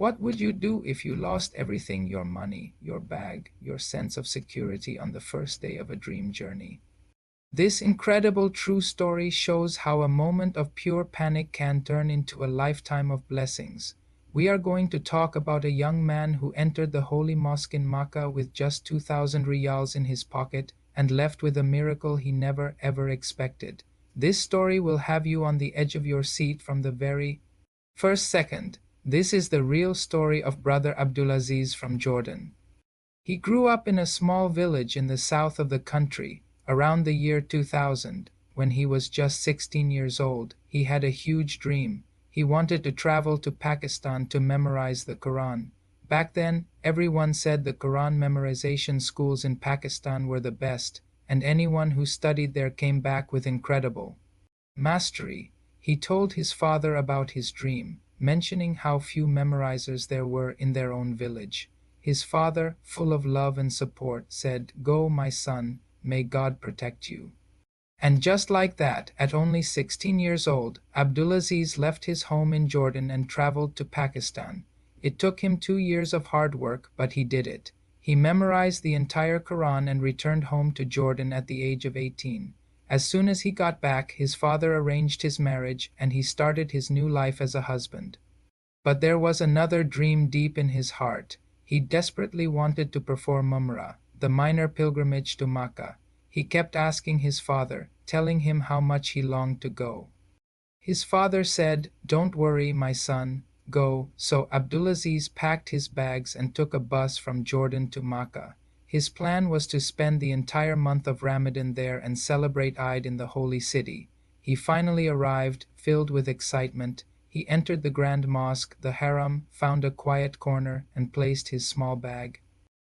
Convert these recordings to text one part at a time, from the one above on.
What would you do if you lost everything, your money, your bag, your sense of security on the first day of a dream journey? This incredible true story shows how a moment of pure panic can turn into a lifetime of blessings. We are going to talk about a young man who entered the holy mosque in Makkah with just 2,000 riyals in his pocket and left with a miracle he never ever expected. This story will have you on the edge of your seat from the very first second. This is the real story of Brother Abdulaziz from Jordan. He grew up in a small village in the south of the country. Around the year 2000, when he was just 16 years old, he had a huge dream. He wanted to travel to Pakistan to memorize the Qur'an. Back then, everyone said the Qur'an memorization schools in Pakistan were the best, and anyone who studied there came back with incredible mastery. He told his father about his dream, mentioning how few memorizers there were in their own village. His father, full of love and support, said, "Go, my son, may God protect you." And just like that, at only 16 years old, Abdulaziz left his home in Jordan and traveled to Pakistan. It took him 2 years of hard work, but he did it. He memorized the entire Quran and returned home to Jordan at the age of 18. As soon as he got back, his father arranged his marriage and he started his new life as a husband. But there was another dream deep in his heart. He desperately wanted to perform Umrah, the minor pilgrimage to Makkah. He kept asking his father, telling him how much he longed to go. His father said, "Don't worry, my son, go." So Abdulaziz packed his bags and took a bus from Jordan to Makkah. His plan was to spend the entire month of Ramadan there and celebrate Eid in the holy city. He finally arrived, filled with excitement. He entered the grand mosque, the haram, found a quiet corner, and placed his small bag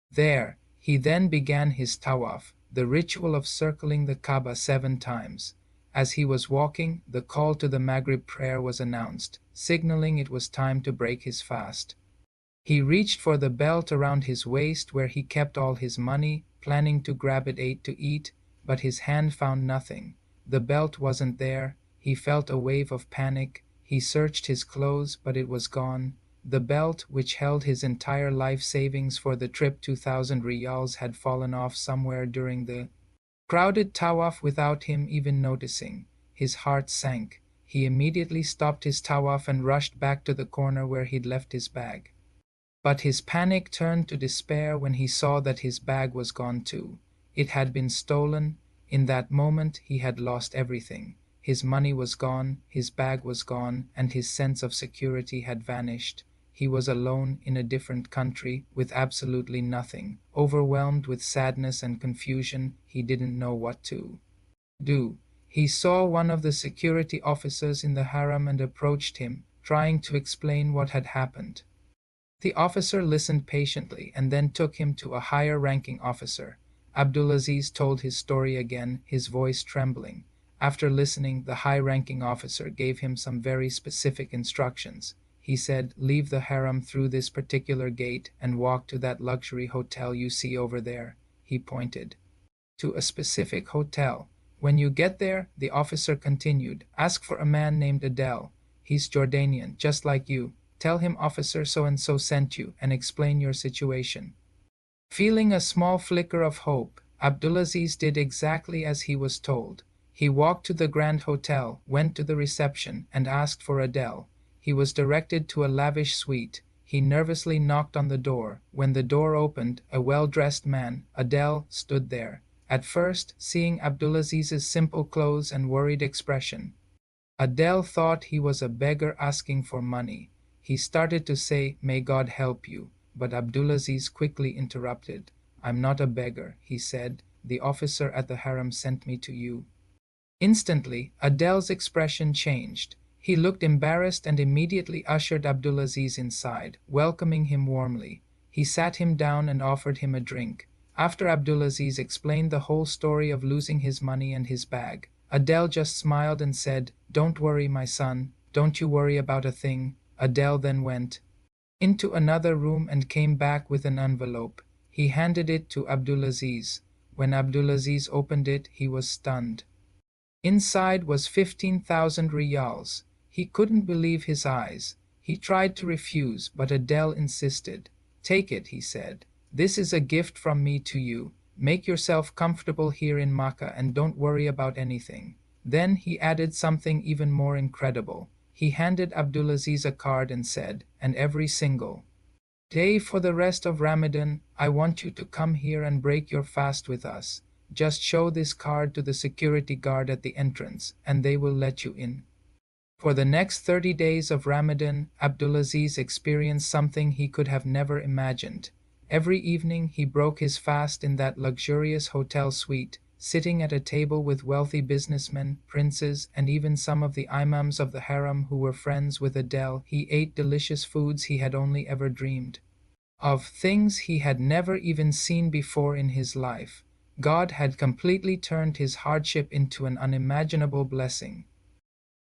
there. He then began his tawaf, the ritual of circling the Kaaba 7 times. As he was walking, the call to the Maghrib prayer was announced, signaling it was time to break his fast. He reached for the belt around his waist where he kept all his money, planning to grab it to eat, but his hand found nothing. The belt wasn't there. He felt a wave of panic. He searched his clothes, but it was gone. The belt, which held his entire life savings for the trip, 2,000 riyals, had fallen off somewhere during the crowded tawaf without him even noticing. His heart sank. He immediately stopped his tawaf and rushed back to the corner where he'd left his bag. But his panic turned to despair when he saw that his bag was gone too. It had been stolen. In that moment, he had lost everything. His money was gone, his bag was gone, and his sense of security had vanished. He was alone in a different country with absolutely nothing. Overwhelmed with sadness and confusion, he didn't know what to do. He saw one of the security officers in the haram and approached him, trying to explain what had happened. The officer listened patiently and then took him to a higher-ranking officer. Abdulaziz told his story again, his voice trembling. After listening, the high-ranking officer gave him some very specific instructions. He said, "Leave the haram through this particular gate and walk to that luxury hotel you see over there." He pointed to a specific hotel. "When you get there," the officer continued, "ask for a man named Adel. He's Jordanian, just like you. Tell him Officer so-and-so sent you, and explain your situation." Feeling a small flicker of hope, Abdulaziz did exactly as he was told. He walked to the Grand Hotel, went to the reception, and asked for Adele. He was directed to a lavish suite. He nervously knocked on the door. When the door opened, a well-dressed man, Adele, stood there. At first, seeing Abdulaziz's simple clothes and worried expression, Adele thought he was a beggar asking for money. He started to say, "May God help you," but Abdulaziz quickly interrupted. "I'm not a beggar," he said. "The officer at the haram sent me to you." Instantly, Adele's expression changed. He looked embarrassed and immediately ushered Abdulaziz inside, welcoming him warmly. He sat him down and offered him a drink. After Abdulaziz explained the whole story of losing his money and his bag, Adele just smiled and said, "Don't worry, my son. Don't you worry about a thing." Adele then went into another room and came back with an envelope. He handed it to Abdulaziz. When Abdulaziz opened it, he was stunned. Inside was 15,000 riyals. He couldn't believe his eyes. He tried to refuse, but Adele insisted. "Take it," he said. "This is a gift from me to you. Make yourself comfortable here in Makkah and don't worry about anything." Then he added something even more incredible. He handed Abdulaziz a card and said, "And every single day for the rest of Ramadan, I want you to come here and break your fast with us. Just show this card to the security guard at the entrance, and they will let you in." For the next 30 days of Ramadan, Abdulaziz experienced something he could have never imagined. Every evening he broke his fast in that luxurious hotel suite, sitting at a table with wealthy businessmen, princes, and even some of the imams of the harem who were friends with Adele. He ate delicious foods he had only ever dreamed of, things he had never even seen before in his life. God had completely turned his hardship into an unimaginable blessing.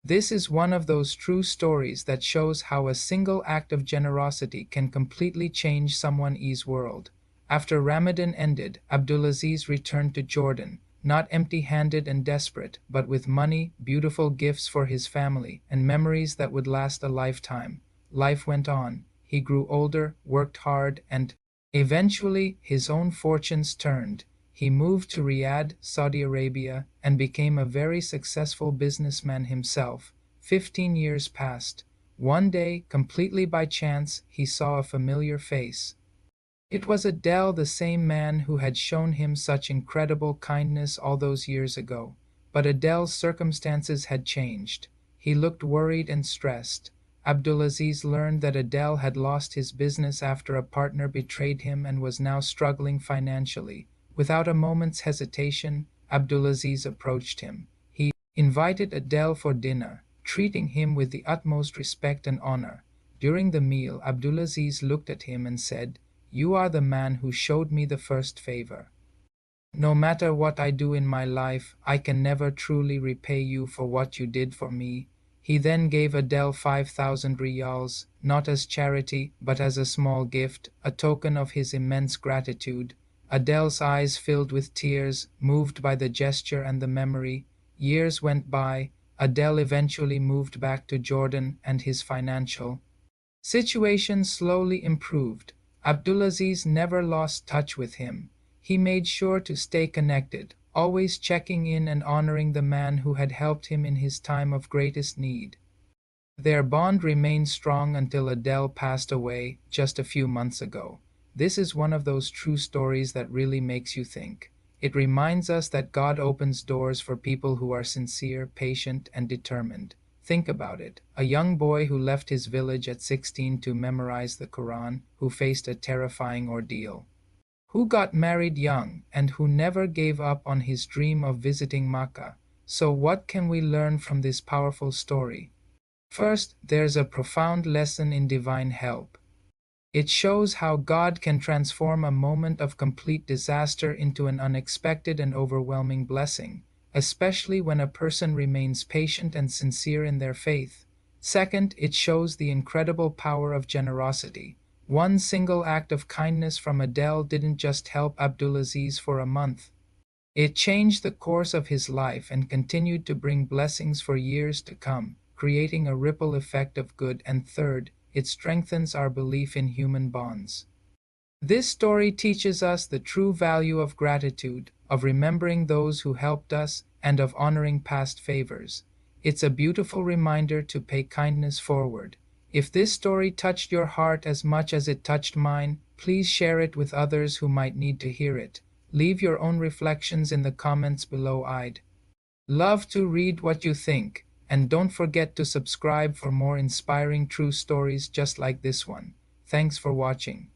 This is one of those true stories that shows how a single act of generosity can completely change someone's world. After Ramadan ended, Abdulaziz returned to Jordan, not empty-handed and desperate, but with money, beautiful gifts for his family, and memories that would last a lifetime. Life went on. He grew older, worked hard, and eventually his own fortunes turned. He moved to Riyadh, Saudi Arabia, and became a very successful businessman himself. 15 years passed. One day, completely by chance, he saw a familiar face. It was Adele, the same man who had shown him such incredible kindness all those years ago. But Adele's circumstances had changed. He looked worried and stressed. Abdulaziz learned that Adele had lost his business after a partner betrayed him and was now struggling financially. Without a moment's hesitation, Abdulaziz approached him. He invited Adele for dinner, treating him with the utmost respect and honor. During the meal, Abdulaziz looked at him and said, "You are the man who showed me the first favor. No matter what I do in my life, I can never truly repay you for what you did for me." He then gave Adele 5,000 riyals, not as charity, but as a small gift, a token of his immense gratitude. Adele's eyes filled with tears, moved by the gesture and the memory. Years went by. Adele eventually moved back to Jordan, and his financial situation slowly improved. Abdulaziz never lost touch with him. He made sure to stay connected, always checking in and honoring the man who had helped him in his time of greatest need. Their bond remained strong until Adele passed away just a few months ago. This is one of those true stories that really makes you think. It reminds us that God opens doors for people who are sincere, patient, and determined. Think about it. A young boy who left his village at 16 to memorize the Qur'an, who faced a terrifying ordeal, who got married young, and who never gave up on his dream of visiting Makkah. So what can we learn from this powerful story? First, there's a profound lesson in divine help. It shows how God can transform a moment of complete disaster into an unexpected and overwhelming blessing, especially when a person remains patient and sincere in their faith. Second, it shows the incredible power of generosity. One single act of kindness from Adele didn't just help Abdulaziz for a month. It changed the course of his life and continued to bring blessings for years to come, creating a ripple effect of good. And third, it strengthens our belief in human bonds. This story teaches us the true value of gratitude, of remembering those who helped us, and of honoring past favors. It's a beautiful reminder to pay kindness forward. If this story touched your heart as much as it touched mine, please share it with others who might need to hear it. Leave your own reflections in the comments below. I'd love to read what you think. And don't forget to subscribe for more inspiring true stories just like this one. Thanks for watching.